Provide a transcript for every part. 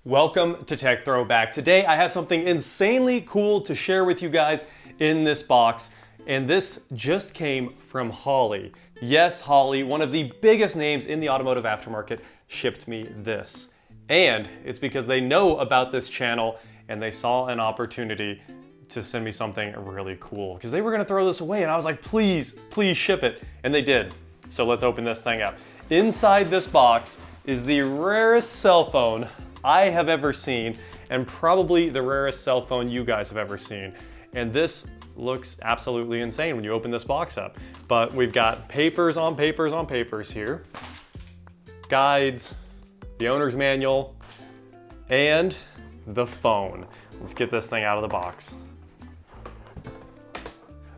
Welcome to Tech Throwback. Today I have something insanely cool to share with you guys in this box, and this just came from Holley. Yes, Holley, one of the biggest names in the automotive aftermarket, shipped me this. And it's because they know about this channel and they saw an opportunity to send me something really cool because they were gonna throw this away and I was like, please ship it. And they did. So let's open this thing up. Inside this box is the rarest cell phone I have ever seen, and probably the rarest cell phone you guys have ever seen. And this looks absolutely insane when you open this box up. But we've got papers on papers on papers here, guides, the owner's manual, and the phone. Let's get this thing out of the box.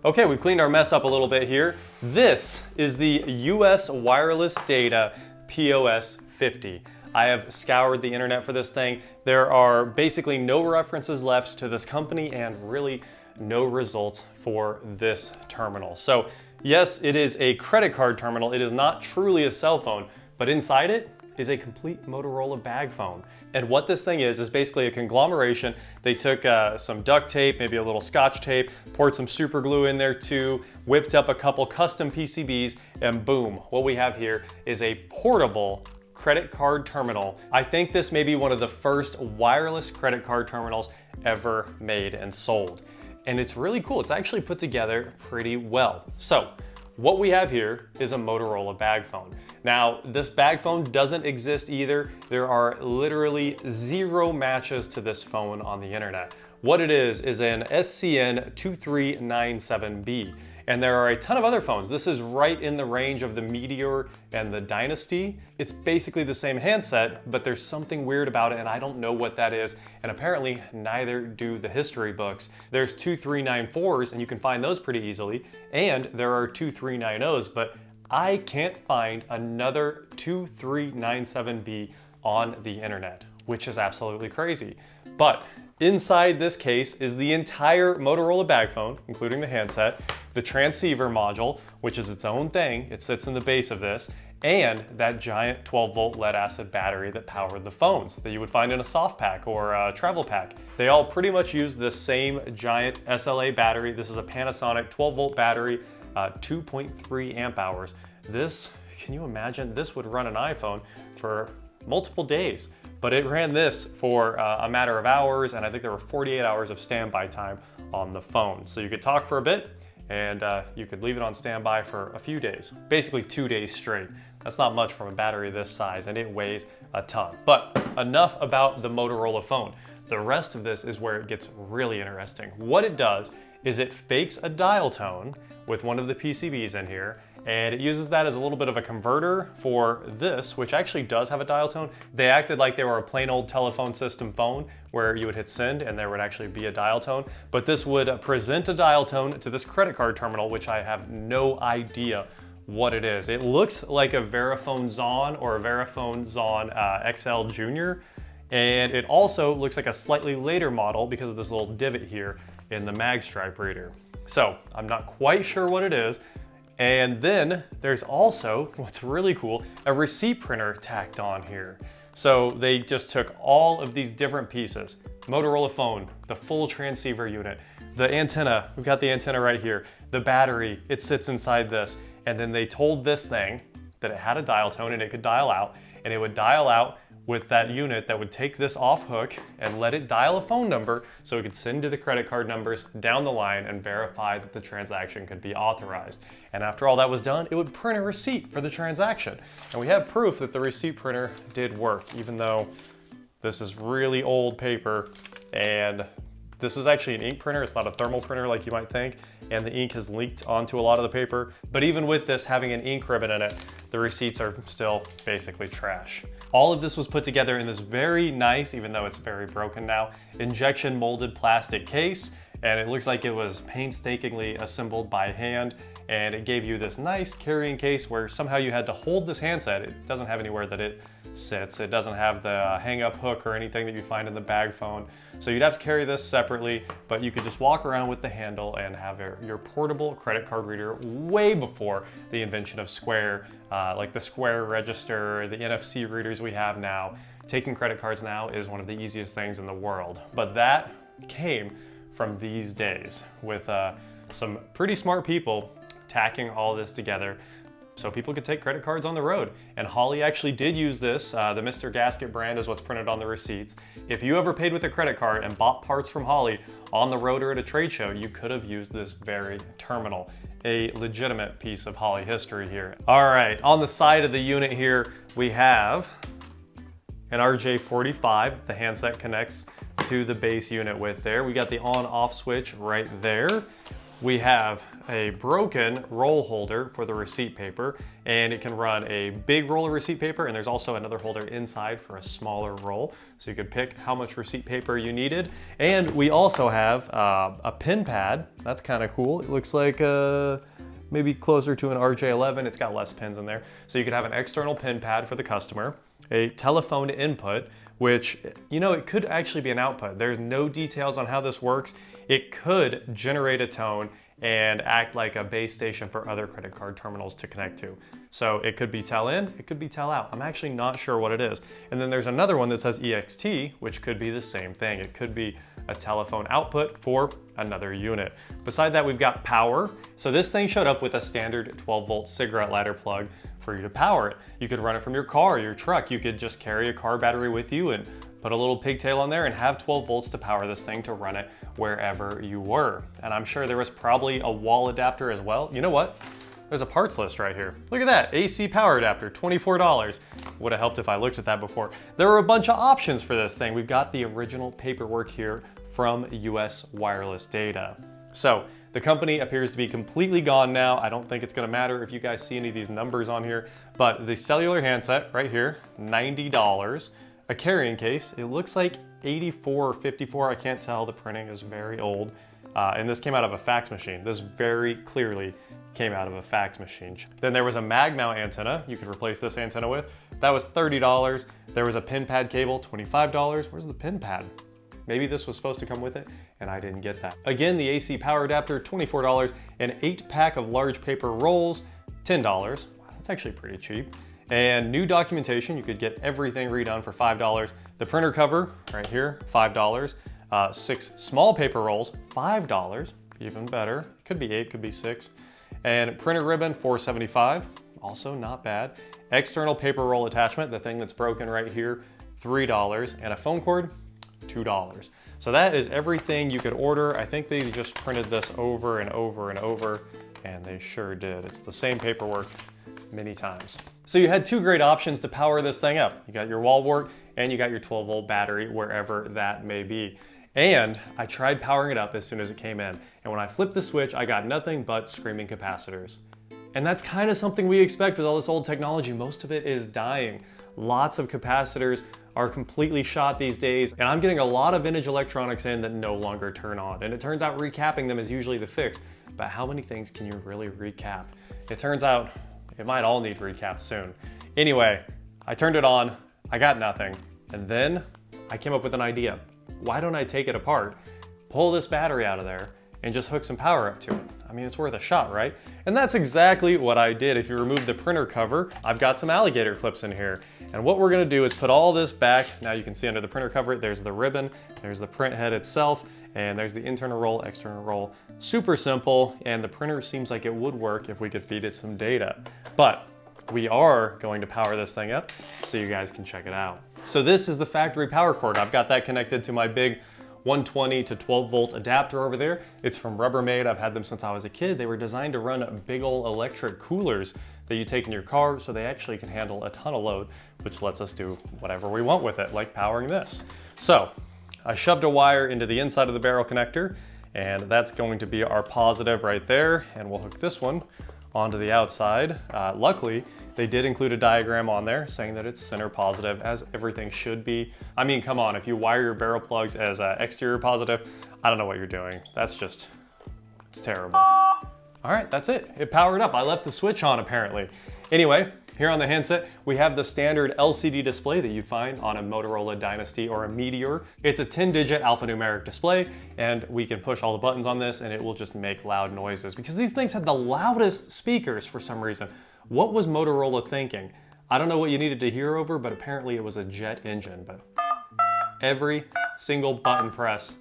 Okay, we've cleaned our mess up a little bit here. This is the US Wireless Data POS-50. I have scoured the internet for this thing. There are basically no references left to this company and really no results for this terminal. So yes, it is a credit card terminal. It is not truly a cell phone, but inside it is a complete Motorola bag phone. And what this thing is basically a conglomeration. They took some duct tape, maybe a little scotch tape, poured some super glue in there too, whipped up a couple custom PCBs, and boom, what we have here is a portable credit card terminal. I think this may be one of the first wireless credit card terminals ever made and sold. And it's really cool. It's actually put together pretty well. So what we have here is a Motorola bag phone. Now, this bag phone doesn't exist either. There are literally zero matches to this phone on the internet. What it is an SCN2397B. And there are a ton of other phones. This is right in the range of the Meteor and the Dynasty. It's basically the same handset, but there's something weird about it and I don't know what that is. And apparently neither do the history books. There's 2394s and you can find those pretty easily. And there are 2390s, but I can't find another 2397B on the internet, which is absolutely crazy. But inside this case is the entire Motorola bag phone, including the handset, the transceiver module, which is its own thing, it sits in the base of this, and that giant 12-volt lead-acid battery that powered the phones that you would find in a soft pack or a travel pack. They all pretty much use the same giant SLA battery. This is a Panasonic 12-volt battery, 2.3 amp hours. This, can you imagine? This would run an iPhone for multiple days. But it ran this for a matter of hours, and I think there were 48 hours of standby time on the phone. So you could talk for a bit, and you could leave it on standby for a few days, basically 2 days straight. That's not much from a battery this size, and it weighs a ton. But enough about the Motorola phone. The rest of this is where it gets really interesting. What it does is it fakes a dial tone with one of the PCBs in here, and it uses that as a little bit of a converter for this, which actually does have a dial tone. They acted like they were a plain old telephone system phone where you would hit send and there would actually be a dial tone, but this would present a dial tone to this credit card terminal, which I have no idea what it is. It looks like a Verifone Zon or a Verifone Zon XL Junior, and it also looks like a slightly later model because of this little divot here in the mag stripe reader. So I'm not quite sure what it is. And then there's also, what's really cool, a receipt printer tacked on here. So they just took all of these different pieces, Motorola phone, the full transceiver unit, the antenna, we've got the antenna right here, the battery, it sits inside this. And then they told this thing that it had a dial tone and it could dial out, and it would dial out with that unit that would take this off hook and let it dial a phone number so it could send to the credit card numbers down the line and verify that the transaction could be authorized. And after all that was done, it would print a receipt for the transaction. And we have proof that the receipt printer did work, even though this is really old paper, and this is actually an ink printer. It's not a thermal printer like you might think, and the ink has leaked onto a lot of the paper. But even with this having an ink ribbon in it, the receipts are still basically trash. All of this was put together in this very nice, even though it's very broken now, injection molded plastic case, and it looks like it was painstakingly assembled by hand, and it gave you this nice carrying case where somehow you had to hold this handset. It doesn't have anywhere that it sits. It doesn't have the hang-up hook or anything that you find in the bag phone. So you'd have to carry this separately, but you could just walk around with the handle and have your portable credit card reader way before the invention of Square, like the Square register, the NFC readers we have now. taking credit cards now is one of the easiest things in the world. But that came from these days with some pretty smart people tacking all this together so people could take credit cards on the road. And Holley actually did use this. The Mr. Gasket brand is what's printed on the receipts. If you ever paid with a credit card and bought parts from Holley on the road or at a trade show, you could have used this very terminal. A legitimate piece of Holley history here. All right, on the side of the unit here, we have an RJ45. The handset connects to the base unit with there. We got the on-off switch right there. We have a broken roll holder for the receipt paper, and it can run a big roll of receipt paper, and there's also another holder inside for a smaller roll, so you could pick how much receipt paper you needed. And we also have a pin pad. That's kind of cool. It looks like maybe closer to an RJ11. It's got less pins in there. So you could have an external pin pad for the customer, a telephone input, which, you know, it could actually be an output. There's no details on how this works. It could generate a tone and act like a base station for other credit card terminals to connect to. So it could be tell in, it could be tell out. I'm actually not sure what it is. And then there's another one that says EXT, which could be the same thing. It could be a telephone output for another unit. Beside that, we've got power. So this thing showed up with a standard 12-volt cigarette lighter plug for you to power it. You could run it from your car, your truck. You could just carry a car battery with you and put a little pigtail on there and have 12 volts to power this thing to run it wherever you were. And I'm sure there was probably a wall adapter as well. You know what? There's a parts list right here. Look at that, AC power adapter, $24. Would have helped if I looked at that before. There were a bunch of options for this thing. We've got the original paperwork here from US Wireless Data. So the company appears to be completely gone now. I don't think it's gonna matter if you guys see any of these numbers on here, but the cellular handset right here, $90. A carrying case, it looks like 84 or 54, I can't tell, the printing is very old. And this came out of a fax machine. This very clearly came out of a fax machine. Then there was a mag mount antenna you could replace this antenna with. That was $30. There was a pin pad cable, $25. Where's the pin pad? Maybe this was supposed to come with it and I didn't get that. Again, the AC power adapter, $24. An 8-pack of large paper rolls, $10. Wow, that's actually pretty cheap. And new documentation, you could get everything redone for $5. The printer cover, right here, $5. 6 small paper rolls, $5, even better. Could be 8, could be 6. And printer ribbon, $4.75, also not bad. External paper roll attachment, the thing that's broken right here, $3. And a phone cord, $2. So that is everything you could order. I think they just printed this over and over and over, and they sure did. It's the same paperwork many times. So you had 2 great options to power this thing up. You got your wall wart and you got your 12-volt battery, wherever that may be. And I tried powering it up as soon as it came in. And when I flipped the switch, I got nothing but screaming capacitors. And that's kind of something we expect with all this old technology. Most of it is dying. Lots of capacitors are completely shot these days. And I'm getting a lot of vintage electronics in that no longer turn on. And it turns out recapping them is usually the fix. But how many things can you really recap? It turns out it might all need recap soon. Anyway, I turned it on, I got nothing. And then I came up with an idea. Why don't I take it apart, pull this battery out of there, and just hook some power up to it? I mean, it's worth a shot, right? And that's exactly what I did. If you remove the printer cover, I've got some alligator clips in here. And what we're gonna do is put all this back. Now you can see under the printer cover, there's the ribbon, there's the print head itself, and there's the internal roll, external roll. Super simple, and the printer seems like it would work if we could feed it some data. But we are going to power this thing up so you guys can check it out. So this is the factory power cord. I've got that connected to my big 120 to 12 volt adapter over there. It's from Rubbermaid. I've had them since I was a kid. They were designed to run big old electric coolers that you take in your car, so they actually can handle a ton of load, which lets us do whatever we want with it, like powering this. So I shoved a wire into the inside of the barrel connector, and that's going to be our positive right there, and we'll hook this one onto the outside. Luckily, they did include a diagram on there saying that it's center positive, as everything should be. I mean, come on, if you wire your barrel plugs as exterior positive, I don't know what you're doing. That's just, it's terrible. All right, that's it. It powered up. I left the switch on apparently. Anyway, here on the handset, we have the standard LCD display that you find on a Motorola Dynasty or a Meteor. It's a 10-digit alphanumeric display, and we can push all the buttons on this and it will just make loud noises because these things had the loudest speakers for some reason. What was Motorola thinking? I don't know what you needed to hear over, but apparently it was a jet engine. But every single button press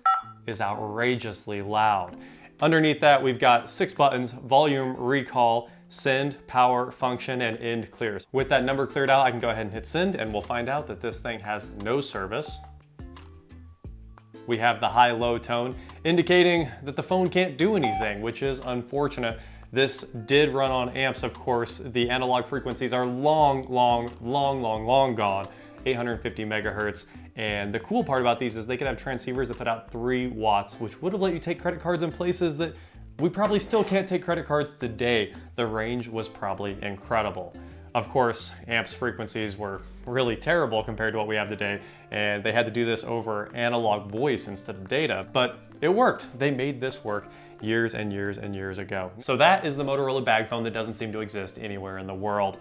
is outrageously loud. Underneath that, we've got 6 buttons: volume, recall, send, power, function, and end clears. With that number cleared out, I can go ahead and hit send, and we'll find out that this thing has no service. We have the high-low tone, indicating that the phone can't do anything, which is unfortunate. This did run on amps, of course. The analog frequencies are long gone, 850 megahertz. And the cool part about these is they could have transceivers that put out 3 watts, which would have let you take credit cards in places that we probably still can't take credit cards today. The range was probably incredible. Of course, amps frequencies were really terrible compared to what we have today, and they had to do this over analog voice instead of data, but it worked. They made this work years and years and years ago. So that is the Motorola bag phone that doesn't seem to exist anywhere in the world.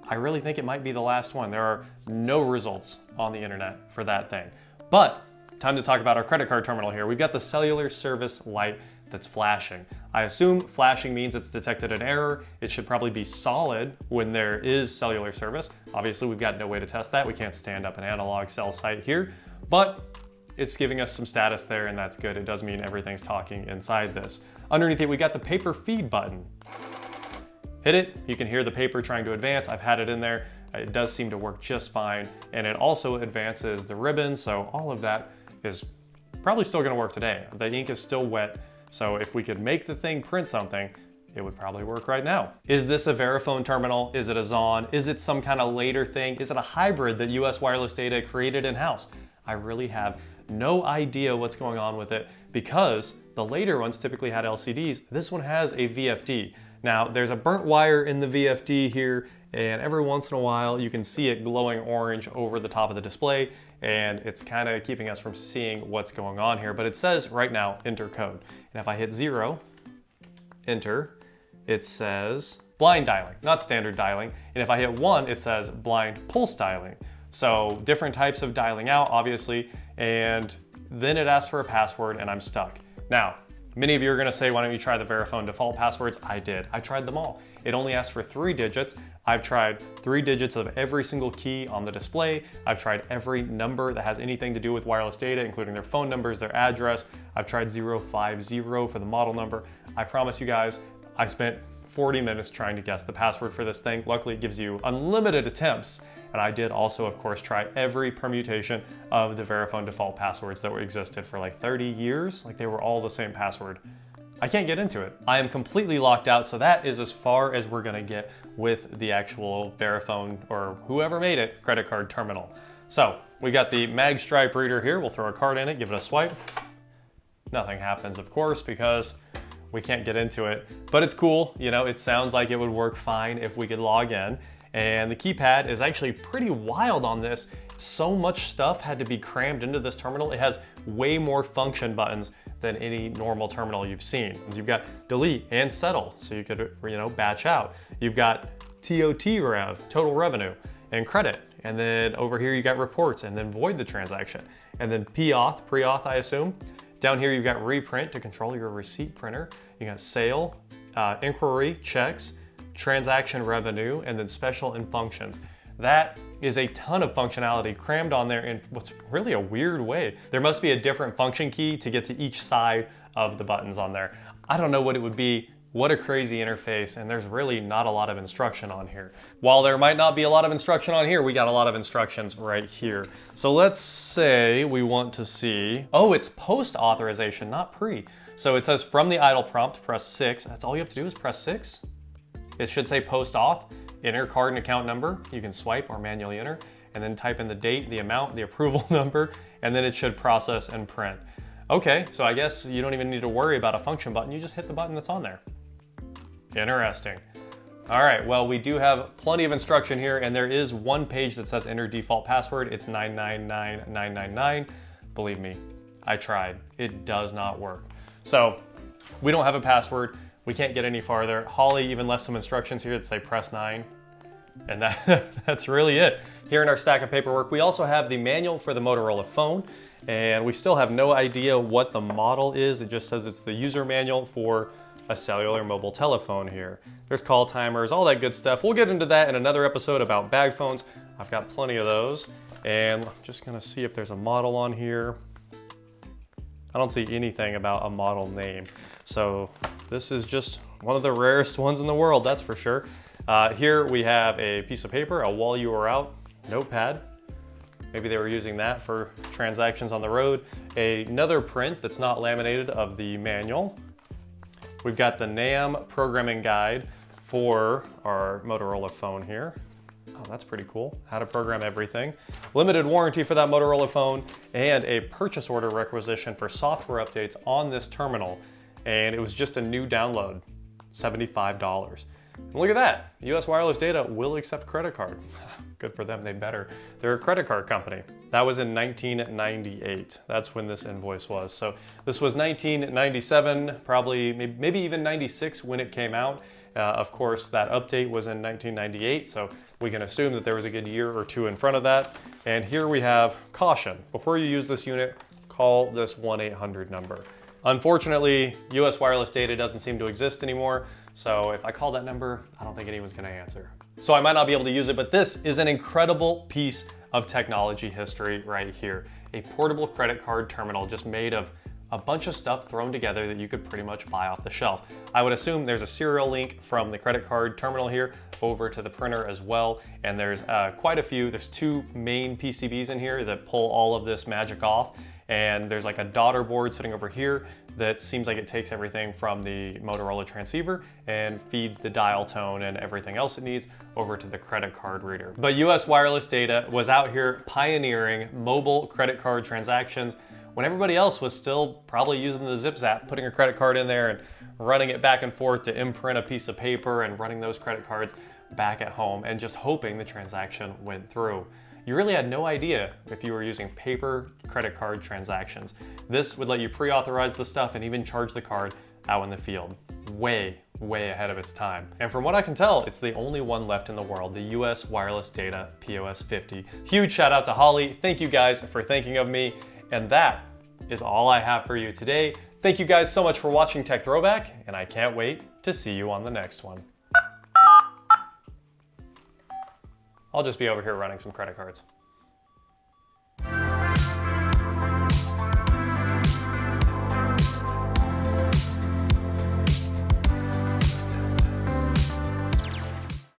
I really think it might be the last one. There are no results on the internet for that thing. But time to talk about our credit card terminal here. We've got the cellular service light that's flashing. I assume flashing means it's detected an error. It should probably be solid when there is cellular service. Obviously, we've got no way to test that. We can't stand up an analog cell site here, but it's giving us some status there, and that's good. It does mean everything's talking inside this. Underneath it, we got the paper feed button. Hit it, you can hear the paper trying to advance. I've had it in there. It does seem to work just fine, and it also advances the ribbon, so all of that is probably still gonna work today. The ink is still wet, so if we could make the thing print something, it would probably work right now. Is this a Verifone terminal? Is it a Zon? Is it some kind of later thing? Is it a hybrid that US Wireless Data created in-house? I really have no idea what's going on with it, because the later ones typically had LCDs. This one has a VFD. Now, there's a burnt wire in the VFD here, and every once in a while you can see it glowing orange over the top of the display, and it's kind of keeping us from seeing what's going on here. But it says right now, enter code. And if I hit 0, enter, it says blind dialing, not standard dialing. And if I hit 1, it says blind pulse dialing. So different types of dialing out, obviously, and then it asks for a password, and I'm stuck. Now, many of you are gonna say, why don't you try the Verifone default passwords? I did, I tried them all. It only asks for 3 digits. I've tried 3 digits of every single key on the display. I've tried every number that has anything to do with wireless data, including their phone numbers, their address. I've tried 050 for the model number. I promise you guys, I spent 40 minutes trying to guess the password for this thing. Luckily, it gives you unlimited attempts. And I did also, of course, try every permutation of the Verifone default passwords that existed for like 30 years. Like, they were all the same password. I can't get into it. I am completely locked out, so that is as far as we're gonna get with the actual Verifone, or whoever made it, credit card terminal. So we got the mag stripe reader here. We'll throw a card in it, give it a swipe. Nothing happens, of course, because we can't get into it, but it's cool. You know, it sounds like it would work fine if we could log in. And the keypad is actually pretty wild on this. So much stuff had to be crammed into this terminal. It has way more function buttons than any normal terminal you've seen. You've got delete and settle, so you could, you know, batch out. You've got TOT rev, total revenue, and credit. And then over here you got reports, and then void the transaction. And then PAuth, pre-auth, I assume. Down here you've got reprint to control your receipt printer. You got sale, inquiry, checks, transaction revenue, and then special and functions. That is a ton of functionality crammed on there in what's really a weird way. There must be a different function key to get to each side of the buttons on there. I don't know what it would be. What a crazy interface, and there's really not a lot of instruction on here. While there might not be a lot of instruction on here, we got a lot of instructions right here. So let's say we want to see, oh, it's post authorization, not pre. So it says from the idle prompt, press 6. That's all you have to do is press 6. It should say post auth, enter card and account number. You can swipe or manually enter, and then type in the date, the amount, the approval number, and then it should process and print. Okay, so I guess you don't even need to worry about a function button. You just hit the button that's on there. Interesting. All right, well, we do have plenty of instruction here, and there is one page that says enter default password. It's 999999. Believe me, I tried. It does not work. So we don't have a password. We can't get any farther. Holly even left some instructions here that say press 9. And that's really it. Here in our stack of paperwork, we also have the manual for the Motorola phone, and we still have no idea what the model is. It just says it's the user manual for a cellular mobile telephone here. There's call timers, all that good stuff. We'll get into that in another episode about bag phones. I've got plenty of those. And I'm just gonna see if there's a model on here. I don't see anything about a model name. So this is just one of the rarest ones in the world, that's for sure. Here we have a piece of paper, a while you were out notepad. Maybe they were using that for transactions on the road. Another print that's not laminated of the manual. We've got the NAM programming guide for our Motorola phone here. Oh, that's pretty cool. How to program everything. Limited warranty for that Motorola phone, and a purchase order requisition for software updates on this terminal. And it was just a new download, $75. And look at that, US Wireless Data will accept credit card. Good for them, they better. They're a credit card company. That was in 1998. That's when this invoice was. So this was 1997, probably maybe even 96 when it came out. Of course, that update was in 1998, so we can assume that there was a good year or two in front of that. And here we have caution. Before you use this unit, call this 1-800 number. Unfortunately, US Wireless Data doesn't seem to exist anymore, so if I call that number, I don't think anyone's gonna answer. So I might not be able to use it, but this is an incredible piece of technology history right here. A portable credit card terminal just made of a bunch of stuff thrown together that you could pretty much buy off the shelf. I would assume there's a serial link from the credit card terminal here over to the printer as well, and there's quite a few. There's two main PCBs in here that pull all of this magic off, and there's like a daughter board sitting over here that seems like it takes everything from the Motorola transceiver and feeds the dial tone and everything else it needs over to the credit card reader. But US Wireless Data was out here pioneering mobile credit card transactions when everybody else was still probably using the zip zap, putting a credit card in there and running it back and forth to imprint a piece of paper and running those credit cards back at home and just hoping the transaction went through. You really had no idea if you were using paper credit card transactions. This would let you pre-authorize the stuff and even charge the card out in the field. Way ahead of its time. And from what I can tell, it's the only one left in the world, the US Wireless Data POS-50. Huge shout out to Holly. Thank you guys for thinking of me. And that is all I have for you today. Thank you guys so much for watching Tech Throwback, and I can't wait to see you on the next one. I'll just be over here running some credit cards.